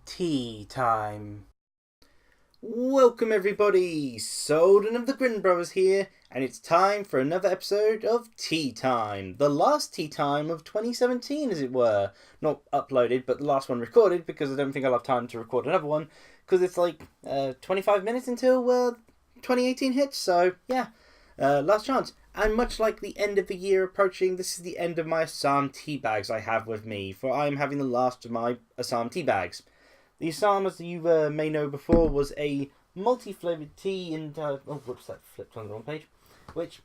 Tea time. Welcome everybody, Souldin of the Grin Brothers here, and it's time for another episode of Tea Time. The last Tea Time of 2017, as it were. Not uploaded, but the last one recorded, because I don't think I'll have time to record another one, because it's like 25 minutes until 2018 hits, so yeah, last chance. And much like the end of the year approaching, this is the end of my Assam tea bags I have with me, for I am having the last of my Assam tea bags. The Assam, as you may know before, was a multi-flavoured tea, and whoops, that flipped on the wrong page. Which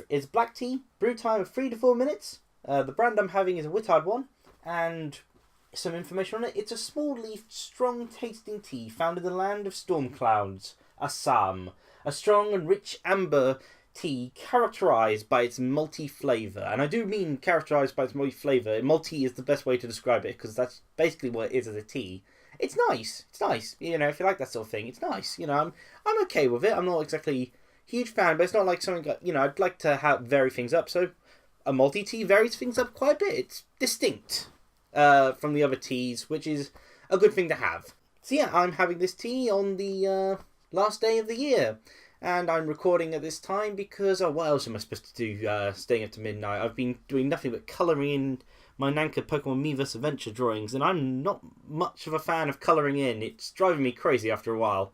is black tea, brew time of 3 to 4 minutes. The brand I'm having is a Wittard one, and some information on it. It's a small-leafed, strong-tasting tea found in the land of storm clouds, Assam. A strong and rich amber tea characterised by its malty flavour. And I do mean characterised by its malty flavour. Malty is the best way to describe it, because that's basically what it is as a tea. It's nice. It's nice. You know, if you like that sort of thing, it's nice. You know, I'm okay with it. I'm not exactly a huge fan, but it's not like something, you know, I'd like to vary things up. So a malty tea varies things up quite a bit. It's distinct from the other teas, which is a good thing to have. So yeah, I'm having this tea on the last day of the year. And I'm recording at this time because, what else am I supposed to do staying up to midnight? I've been doing nothing but colouring in my Nanka Pokemon Miiverse Adventure drawings, and I'm not much of a fan of colouring in. It's driving me crazy after a while.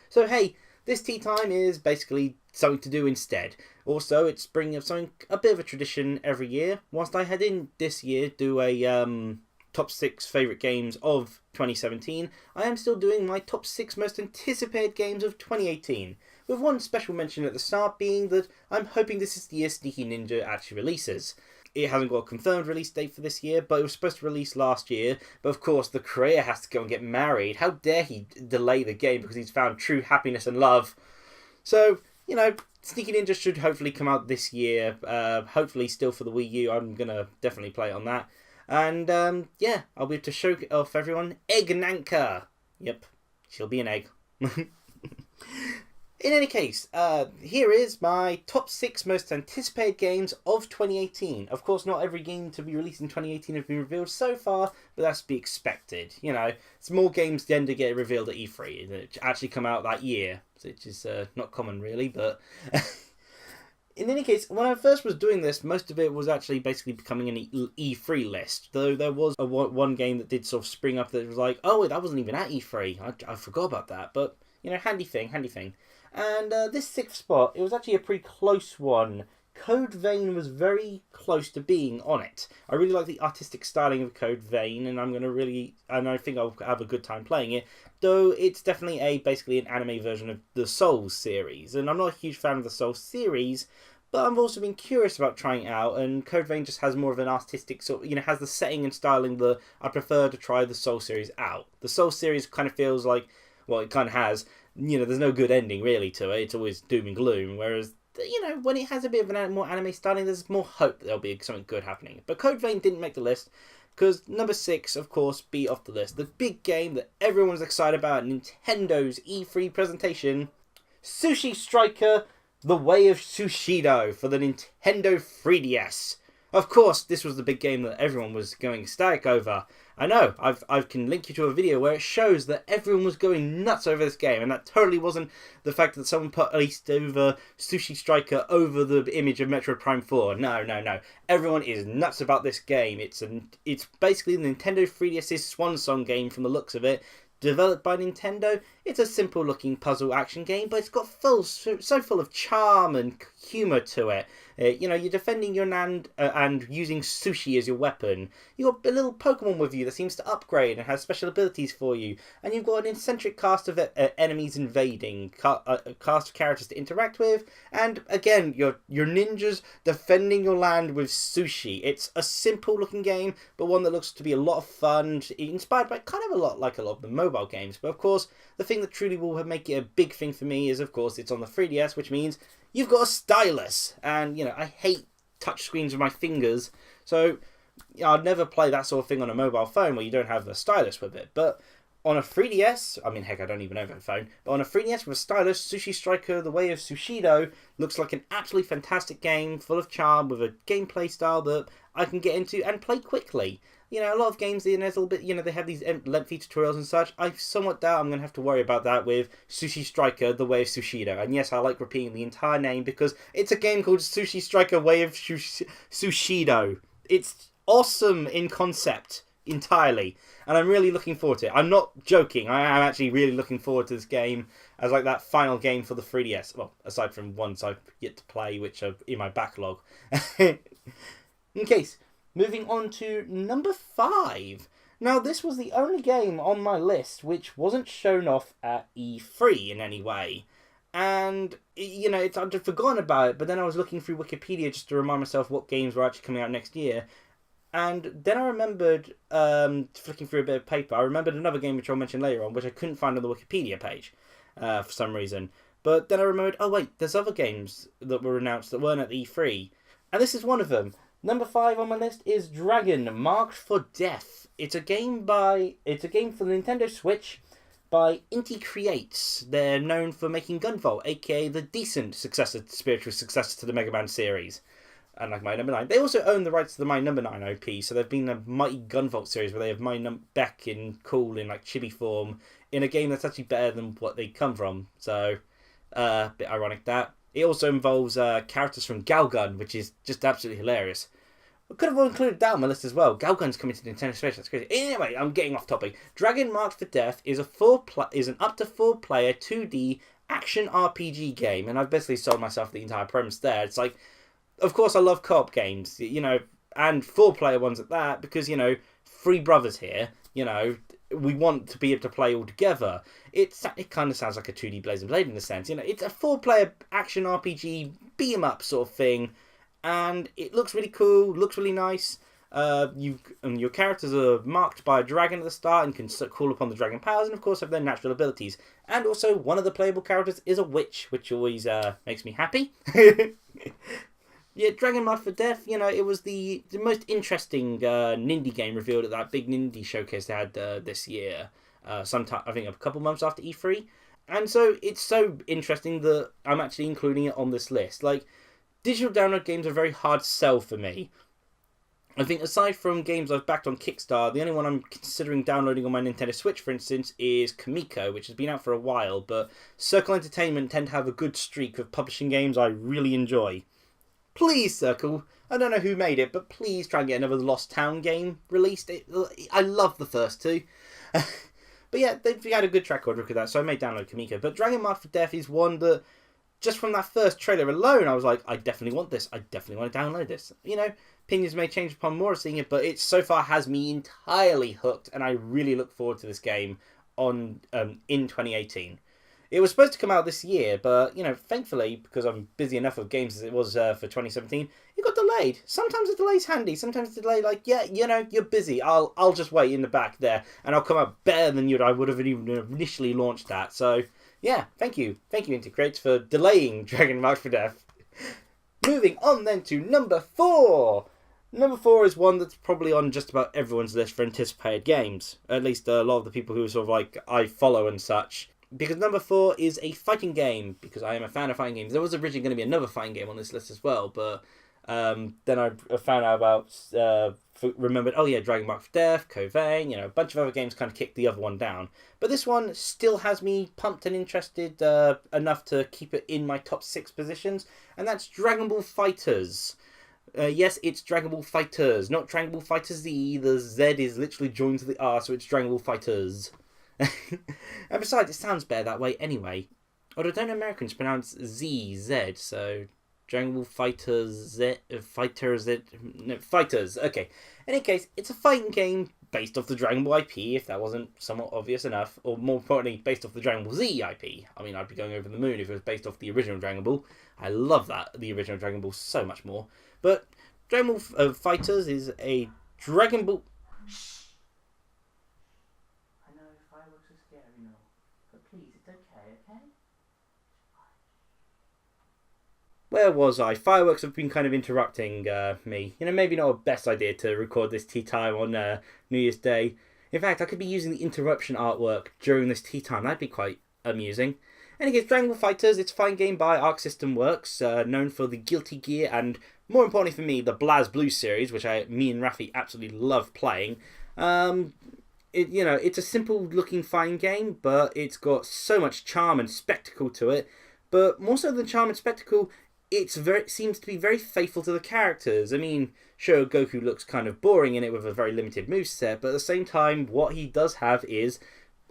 So hey, this tea time is basically something to do instead. Also, it's bringing up something, a bit of a tradition every year. Whilst I had in this year do a top 6 favourite games of 2017, I am still doing my top 6 most anticipated games of 2018, with one special mention at the start being that I'm hoping this is the year Sneaky Ninja actually releases. It hasn't got a confirmed release date for this year, but it was supposed to release last year, but of course the creator has to go and get married. How dare he delay the game because he's found true happiness and love. So, you know, Sneaky Ninja should hopefully come out this year, hopefully still for the Wii U. I'm going to definitely play it on that. And, yeah, I'll be able to show off everyone Egg Nanka. Yep, she'll be an egg. In any case, here is my top 6 most anticipated games of 2018. Of course, not every game to be released in 2018 has been revealed so far, but that's to be expected. You know, it's more games tend to get revealed at E3 that actually come out that year, which is not common really, but... In any case, when I first was doing this, most of it was actually basically becoming an E3 list. Though there was one game that did sort of spring up that was like, oh, that wasn't even at E3. I forgot about that. But, you know, handy thing. And this 6th spot, it was actually a pretty close one. Code Vein was very close to being on it. I really like the artistic styling of Code Vein, and I think I'll have a good time playing it. Though it's definitely basically an anime version of the Souls series, and I'm not a huge fan of the Souls series, but I've also been curious about trying it out, and Code Vein just has more of an artistic sort of, you know, has the setting and styling that I prefer to try the Souls series out. The Souls series kind of feels like, well, it kind of has, you know, there's no good ending really to it. It's always doom and gloom, whereas, you know, when it has a bit of an more anime styling, there's more hope that there'll be something good happening. But Code Vein didn't make the list, because number 6, of course, beat off the list. The big game that everyone's excited about, Nintendo's E3 presentation, Sushi Striker, The Way of Sushido for the Nintendo 3DS. Of course, this was the big game that everyone was going ecstatic over. I know, I can link you to a video where it shows that everyone was going nuts over this game, and that totally wasn't the fact that someone placed over Sushi Striker over the image of Metroid Prime 4. No. Everyone is nuts about this game. It's basically the Nintendo 3DS's swan song game from the looks of it. Developed by Nintendo, it's a simple looking puzzle action game, but it's got so full of charm and humour to it. You know, you're defending your land and using sushi as your weapon. You've got a little Pokemon with you that seems to upgrade and has special abilities for you. And you've got an eccentric cast of enemies invading, cast of characters to interact with. And again, your ninjas defending your land with sushi. It's a simple looking game, but one that looks to be a lot of fun, inspired by kind of a lot of the mobile games. But of course, the thing that truly will make it a big thing for me is, of course, it's on the 3DS, which means you've got a stylus. And, you know, I hate touch screens with my fingers, so I'd never play that sort of thing on a mobile phone where you don't have the stylus with it. But on a 3DS, I mean, heck, I don't even have a phone, but on a 3DS with a stylus, Sushi Striker, The Way of Sushido looks like an absolutely fantastic game, full of charm, with a gameplay style that I can get into and play quickly. You know, a lot of games, there's a little bit, they have these lengthy tutorials and such. I somewhat doubt I'm going to have to worry about that with Sushi Striker, The Way of Sushido. And yes, I like repeating the entire name because it's a game called Sushi Striker, Way of Sushido. It's awesome in concept entirely, and I'm really looking forward to it. I'm not joking. I am actually really looking forward to this game as like that final game for the 3DS. Well, aside from ones I've yet to play, which are in my backlog. In case, moving on to number 5. Now, this was the only game on my list which wasn't shown off at E3 in any way. And, I'd just forgotten about it, but then I was looking through Wikipedia just to remind myself what games were actually coming out next year. And then I remembered, flicking through a bit of paper, I remembered another game which I'll mention later on, which I couldn't find on the Wikipedia page for some reason. But then I remembered, oh wait, there's other games that were announced that weren't at E3. And this is one of them. Number 5 on my list is Dragon Marked for Death. It's a game for the Nintendo Switch by Inti Creates. They're known for making Gunvolt, aka the decent spiritual successor to the Mega Man series. And like Mighty Number 9. They also own the rights to the Mighty Number 9 OP, so they've been a Mighty Gunvolt series where they have Mighty back in cool, in like chibi form, in a game that's actually better than what they come from. So, a bit ironic that. It also involves characters from Galgun, which is just absolutely hilarious. I could have included that on my list as well. Galgun's coming to Nintendo Switch, that's crazy. Anyway, I'm getting off topic. Dragon Marked for Death is an up to 4 player 2D action RPG game, and I've basically sold myself the entire premise there. It's like, of course I love co-op games, and 4-player ones at that, because, 3 brothers here, we want to be able to play all together. It kind of sounds like a 2D Blaze and Blade in a sense. It's a 4-player action RPG, beat 'em up sort of thing, and it looks really cool, looks really nice. Your characters are marked by a dragon at the start and can call upon the dragon powers, and of course have their natural abilities. And also, one of the playable characters is a witch, which always makes me happy. Yeah, Dragon Marked for Death, it was the most interesting Nindy game revealed at that big Nindy showcase they had this year. Sometime, I think a couple months after E3. And so it's so interesting that I'm actually including it on this list. Like, digital download games are very hard to sell for me. I think aside from games I've backed on Kickstarter, the only one I'm considering downloading on my Nintendo Switch, for instance, is Kamiko, which has been out for a while, but Circle Entertainment tend to have a good streak of publishing games I really enjoy. Please, Circle, I don't know who made it, but please try and get another Lost Town game released. I love the first 2. But yeah, they've had a good track record with that, so I may download Kamiko. But Dragon Marked for Death is one that, just from that first trailer alone, I was like, I definitely want this. I definitely want to download this. Opinions may change upon more seeing it, but it so far has me entirely hooked, and I really look forward to this game in 2018. It was supposed to come out this year, but, thankfully, because I'm busy enough with games as it was for 2017, it got delayed. Sometimes a delay's handy. Sometimes a delay, like, yeah, you're busy. I'll just wait in the back there, and I'll come out better than I would have even initially launched that. So, yeah, thank you. Thank you, Inti Creates, for delaying Dragon Marked for Death. Moving on then to number 4. Number 4 is one that's probably on just about everyone's list for anticipated games. At least a lot of the people who sort of like I follow and such. Because number 4 is a fighting game, because I am a fan of fighting games. There was originally going to be another fighting game on this list as well, but then I found out about, remembered, oh yeah, Dragon Marked for Death, Covain, a bunch of other games kind of kicked the other one down. But this one still has me pumped and interested enough to keep it in my top 6 positions, and that's Dragon Ball FighterZ. Yes, it's Dragon Ball FighterZ, not Dragon Ball FighterZ. The Z is literally joined to the R, so it's Dragon Ball FighterZ. And besides, it sounds better that way anyway. Although don't Americans pronounce Z, so Dragon Ball Fighters. Okay. In any case, it's a fighting game based off the Dragon Ball IP, if that wasn't somewhat obvious enough, or more importantly, based off the Dragon Ball Z IP. I mean, I'd be going over the moon if it was based off the original Dragon Ball. I love the original Dragon Ball so much more. But Dragon Ball FighterZ is a Dragon Ball... Where was I? Fireworks have been kind of interrupting me. Maybe not a best idea to record this tea time on New Year's Day. In fact, I could be using the interruption artwork during this tea time. That'd be quite amusing. Anyways, Dragon Ball FighterZ, it's a fine game by Arc System Works, known for the Guilty Gear and, more importantly for me, the BlazBlue series, which me and Rafi absolutely love playing. It's a simple-looking fine game, but it's got so much charm and spectacle to it. But more so than charm and spectacle, it seems to be very faithful to the characters. I mean, sure, Goku looks kind of boring in it with a very limited moveset, but at the same time, what he does have is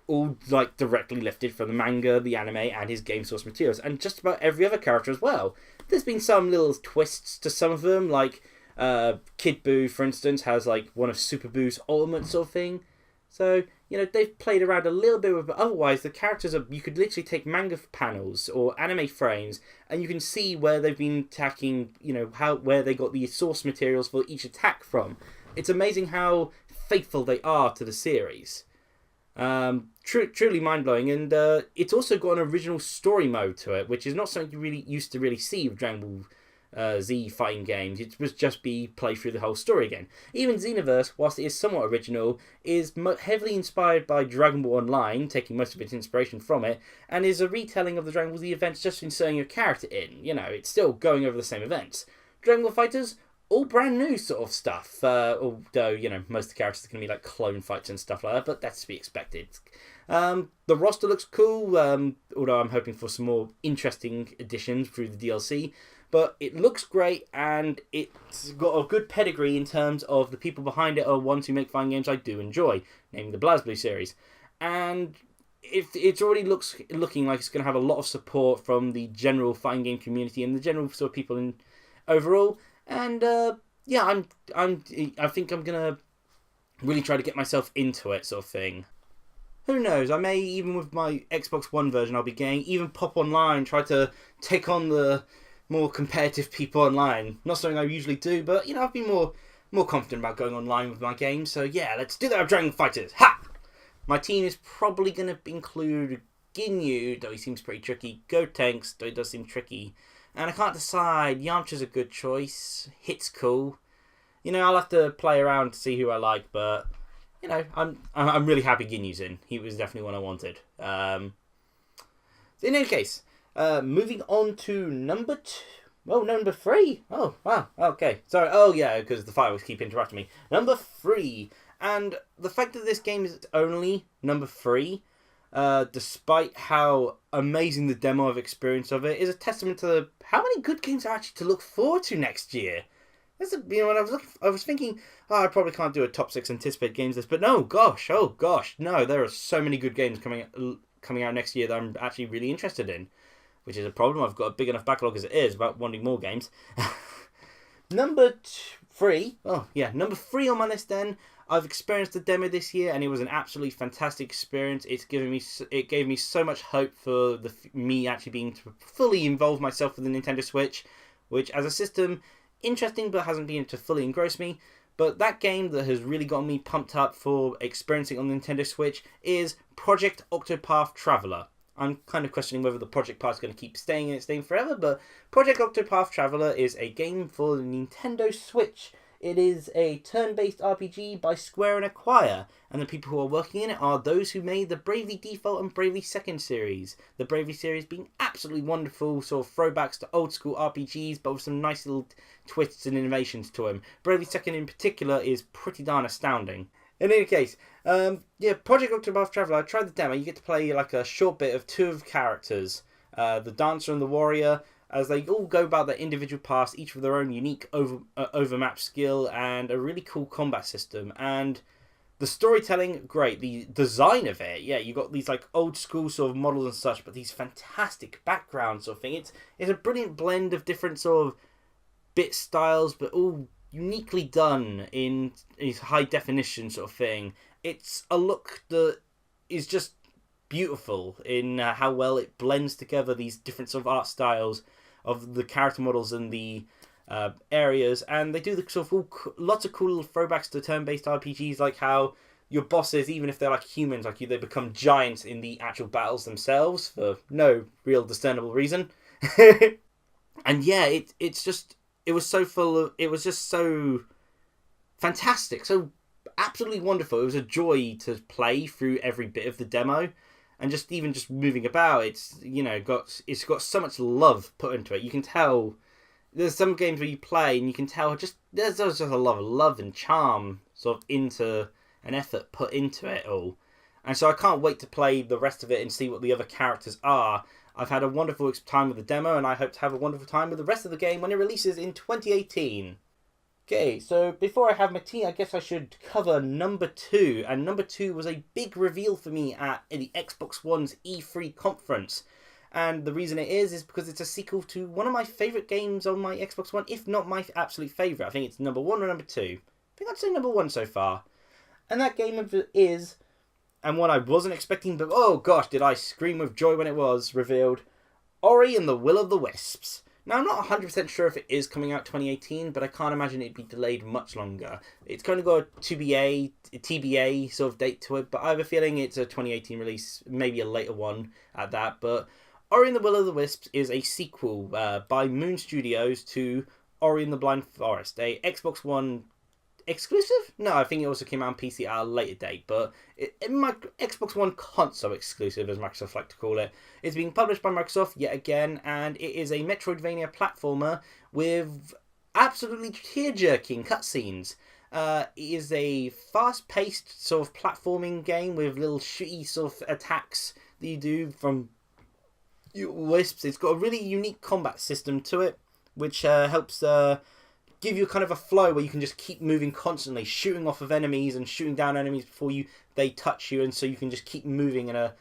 all like directly lifted from the manga, the anime, and his game source materials, and just about every other character as well. There's been some little twists to some of them, like Kid Buu, for instance, has like one of Super Buu's ultimate sort of thing. So, they've played around a little bit with, but otherwise the characters you could literally take manga panels or anime frames and you can see where they've been attacking, where they got the source materials for each attack from. It's amazing how faithful they are to the series. Truly mind-blowing, and it's also got an original story mode to it, which is not something you really used to really see with Dragon Ball Z fighting games. It was just play through the whole story again. Even Xenoverse, whilst it is somewhat original, is heavily inspired by Dragon Ball Online, taking most of its inspiration from it, and is a retelling of the Dragon Ball Z events, just inserting a character in. It's still going over the same events. Dragon Ball FighterZ, all brand new sort of stuff, although, most of the characters are going to be like clone fights and stuff like that, but that's to be expected. The roster looks cool, although I'm hoping for some more interesting additions through the DLC. But it looks great, and it's got a good pedigree in terms of the people behind it are ones who make fighting games I do enjoy, namely the BlazBlue series. And it's already looking like it's going to have a lot of support from the general fighting game community and the general sort of people in overall. And I think I'm going to really try to get myself into it, sort of thing. Who knows, I may, even with my Xbox One version I'll be getting, even pop online, try to take on the more competitive people online. Not something I usually do, but I've been more confident about going online with my games. So yeah, let's do that with Dragon FighterZ. Ha! My team is probably going to include Ginyu, though he seems pretty tricky. Gotenks, though he does seem tricky. And I can't decide. Yamcha's a good choice. Hit's cool. I'll have to play around to see who I like, but I'm really happy Ginyu's in. He was definitely one I wanted. In any case. Moving on to number 3. Oh, wow. Okay. Sorry. Oh, yeah, because the fireworks keep interrupting me. Number 3. And the fact that this game is only number 3, despite how amazing the demo I've experienced of it, is a testament to how many good games are actually to look forward to next year. When I was thinking, I probably can't do a top 6 anticipated games list, but no, no, there are so many good games coming out next year that I'm actually really interested in. Which is a problem. I've got a big enough backlog as it is about wanting more games. Number 3 on my list then. I've experienced the demo this year and it was an absolutely fantastic experience. It gave me so much hope for me actually being to fully involve myself with the Nintendo Switch, which as a system, interesting but hasn't been to fully engross me. But that game that has really got me pumped up for experiencing on the Nintendo Switch is Project Octopath Traveler. I'm kind of questioning whether the Project Path is going to keep staying in its name forever, but Project Octopath Traveler is a game for the Nintendo Switch. It is a turn-based RPG by Square and Acquire, and the people who are working in it are those who made the Bravely Default and Bravely Second series. The Bravely series being absolutely wonderful, sort of throwbacks to old-school RPGs, but with some nice little twists and innovations to them. Bravely Second in particular is pretty darn astounding. In any case, Project Octopath Traveler, I tried the demo. You get to play like a short bit of 2 of the characters, the Dancer and the Warrior, as they all go about their individual paths, each with their own unique overmap skill and a really cool combat system. And the storytelling, great. The design of it, you got these like old school sort of models and such, but these fantastic backgrounds sort of thing. It's a brilliant blend of different sort of bit styles, but all uniquely done in high definition sort of thing. It's a look that is just beautiful in how well it blends together these different sort of art styles of the character models and the areas, and they do the sort of lots of cool little throwbacks to turn-based RPGs, like how your bosses, even if they're like humans like you, they become giants in the actual battles themselves for no real discernible reason. And yeah, it was just so fantastic, so absolutely wonderful. It was a joy to play through every bit of the demo. and just even just moving about, it's got so much love put into it. You can tell there's some games where you play and you can tell there's just a lot of love and charm sort of into an effort put into it all. And so I can't wait to play the rest of it and see what the other characters are. I've had a wonderful time with the demo, and I hope to have a wonderful time with the rest of the game when it releases in 2018. Okay, so before I have my tea, I guess I should cover number 2. And number 2 was a big reveal for me at the Xbox One's E3 conference. And the reason it is because it's a sequel to one of my favourite games on my Xbox One, if not my absolute favourite. I think it's number 1 or number 2. I think I'd say number 1 so far. And that game is, and one I wasn't expecting, but oh gosh, did I scream with joy when it was revealed, Ori and the Will of the Wisps. Now, I'm not 100% sure if it is coming out 2018, but I can't imagine it'd be delayed much longer. It's going to go a TBA sort of date to it, but I have a feeling it's a 2018 release, maybe a later one at that. But Ori and the Will of the Wisps is a sequel by Moon Studios to Ori and the Blind Forest, a Xbox One exclusive? No, I think it also came out on PC at a later date, but my Xbox One console exclusive, as Microsoft like to call it. It's being published by Microsoft yet again, and it is a Metroidvania platformer with absolutely tear-jerking cutscenes. It is a fast-paced sort of platforming game with little shooty sort of attacks that you do from wisps. It's got a really unique combat system to it, which helps give you kind of a flow where you can just keep moving constantly, shooting off of enemies and shooting down enemies before they touch you, and so you can just keep moving in a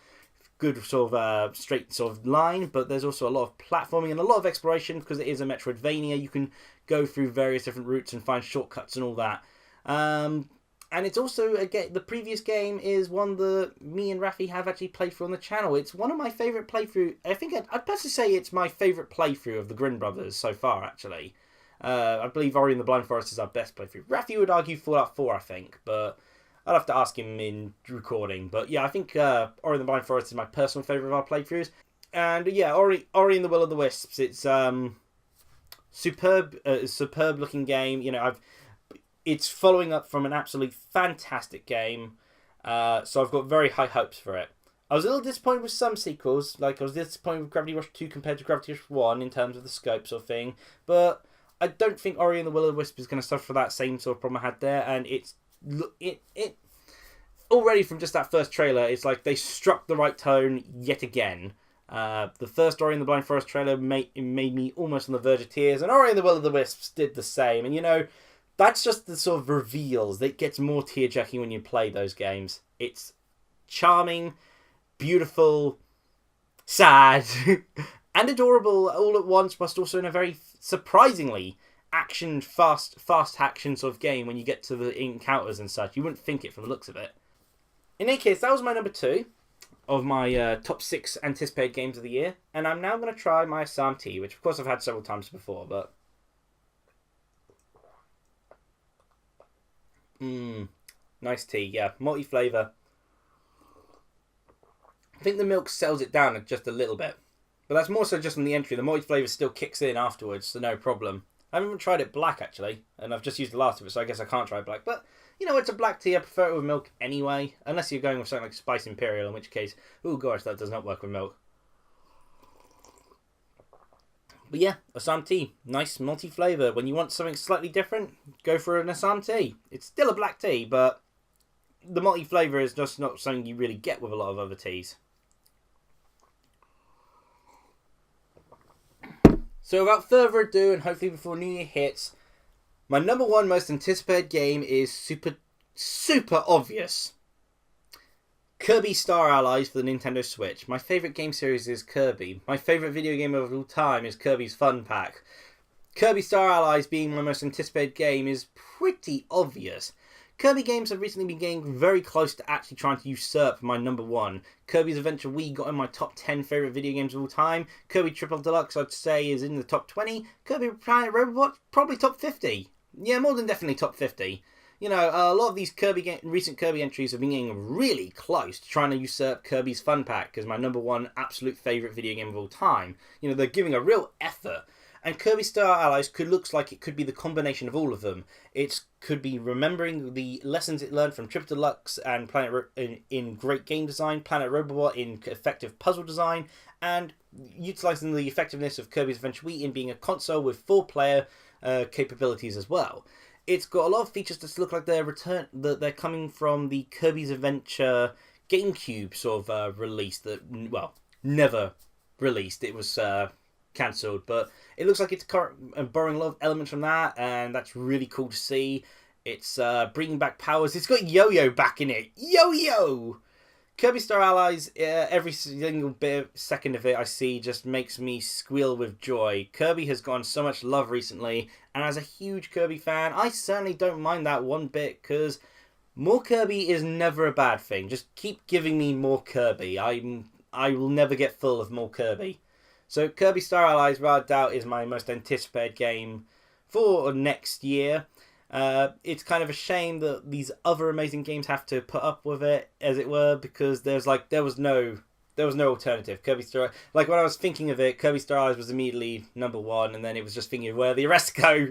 good sort of straight sort of line. But there's also a lot of platforming and a lot of exploration because it is a Metroidvania. You can go through various different routes and find shortcuts and all that. And it's also, again, the previous game is one that me and Rafi have actually played through on the channel. It's one of my favourite playthrough. I think I'd personally say it's my favourite playthrough of the Grimm Brothers so far, actually. I believe Ori and the Blind Forest is our best playthrough. Rafi would argue Fallout 4, I think, but I'd have to ask him in recording. But yeah, I think Ori and the Blind Forest is my personal favourite of our playthroughs. And yeah, Ori and the Will of the Wisps. It's superb looking game. It's following up from an absolutely fantastic game. So I've got very high hopes for it. I was a little disappointed with some sequels. Like, I was disappointed with Gravity Rush 2 compared to Gravity Rush 1 in terms of the scope sort of thing. But I don't think Ori and the Will of the Wisp is going to suffer that same sort of problem I had there. And it already from just that first trailer, it's like they struck the right tone yet again. The first Ori and the Blind Forest trailer made me almost on the verge of tears, and Ori and the Will of the Wisps did the same. And that's just the sort of reveals that gets more tear-jerking when you play those games. It's charming, beautiful, sad, and adorable all at once, but also in a very surprisingly fast action sort of game when you get to the encounters and such. You wouldn't think it from the looks of it. In any case, that was my number 2 of my top 6 anticipated games of the year, and I'm now going to try my Assam tea, which of course I've had several times before, but nice tea, yeah, multi-flavour. I think the milk sells it down just a little bit, but that's more so just on the entry. The multi-flavour still kicks in afterwards, so no problem. I haven't even tried it black, actually, and I've just used the last of it, so I guess I can't try it black. But, it's a black tea. I prefer it with milk anyway, unless you're going with something like Spice Imperial, in which case, oh gosh, that does not work with milk. But yeah, Assam tea. Nice multi-flavour. When you want something slightly different, go for an Assam tea. It's still a black tea, but the multi-flavour is just not something you really get with a lot of other teas. So without further ado, and hopefully before New Year hits, my number 1 most anticipated game is super obvious. Kirby Star Allies for the Nintendo Switch. My favourite game series is Kirby. My favourite video game of all time is Kirby's Fun Pack. Kirby Star Allies being my most anticipated game is pretty obvious. Kirby games have recently been getting very close to actually trying to usurp my number 1. Kirby's Adventure Wii got in my top 10 favourite video games of all time. Kirby Triple Deluxe, I'd say, is in the top 20. Kirby Planet Robot, probably top 50. Yeah, more than definitely top 50. A lot of these recent Kirby entries have been getting really close to trying to usurp Kirby's Fun Pack as my number 1 absolute favourite video game of all time. They're giving a real effort. And Kirby Star Allies looks like it could be the combination of all of them. It could be remembering the lessons it learned from Triple Deluxe and in great game design, Planet Robobot in effective puzzle design, and utilising the effectiveness of Kirby's Adventure Wii in being a console with 4-player capabilities as well. It's got a lot of features that look like they're coming from the Kirby's Adventure GameCube sort of release that, well, never released. It was cancelled, but it looks like it's borrowing a lot of elements from that, and that's really cool to see. It's bringing back powers. It's got Yo-Yo back in it. Yo-Yo! Kirby Star Allies, every single second of it I see just makes me squeal with joy. Kirby has gotten so much love recently, and as a huge Kirby fan, I certainly don't mind that one bit, because more Kirby is never a bad thing. Just keep giving me more Kirby. I will never get full of more Kirby. So Kirby Star Allies, without doubt, is my most anticipated game for next year. It's kind of a shame that these other amazing games have to put up with it, as it were, because there was no alternative. Kirby Star, like when I was thinking of it, Kirby Star Allies was immediately number one, and then it was just thinking of where the rest go.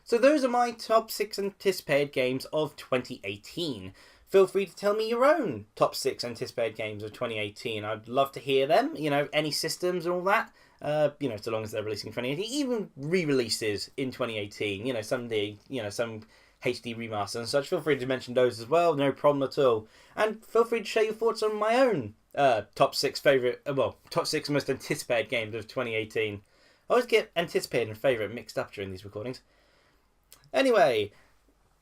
So those are my top 6 anticipated games of 2018. Feel free to tell me your own top 6 anticipated games of 2018. I'd love to hear them. Any systems and all that. So long as they're releasing in 2018, even re-releases in 2018, someday, some HD remaster and such, feel free to mention those as well, no problem at all. And feel free to share your thoughts on my own top 6 most anticipated games of 2018. I always get anticipated and favourite mixed up during these recordings. Anyway,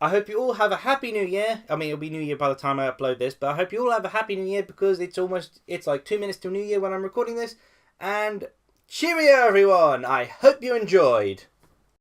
I hope you all have a happy new year. I mean, it'll be New Year by the time I upload this, but I hope you all have a happy new year, because it's like 2 minutes till New Year when I'm recording this. And cheerio, everyone! I hope you enjoyed.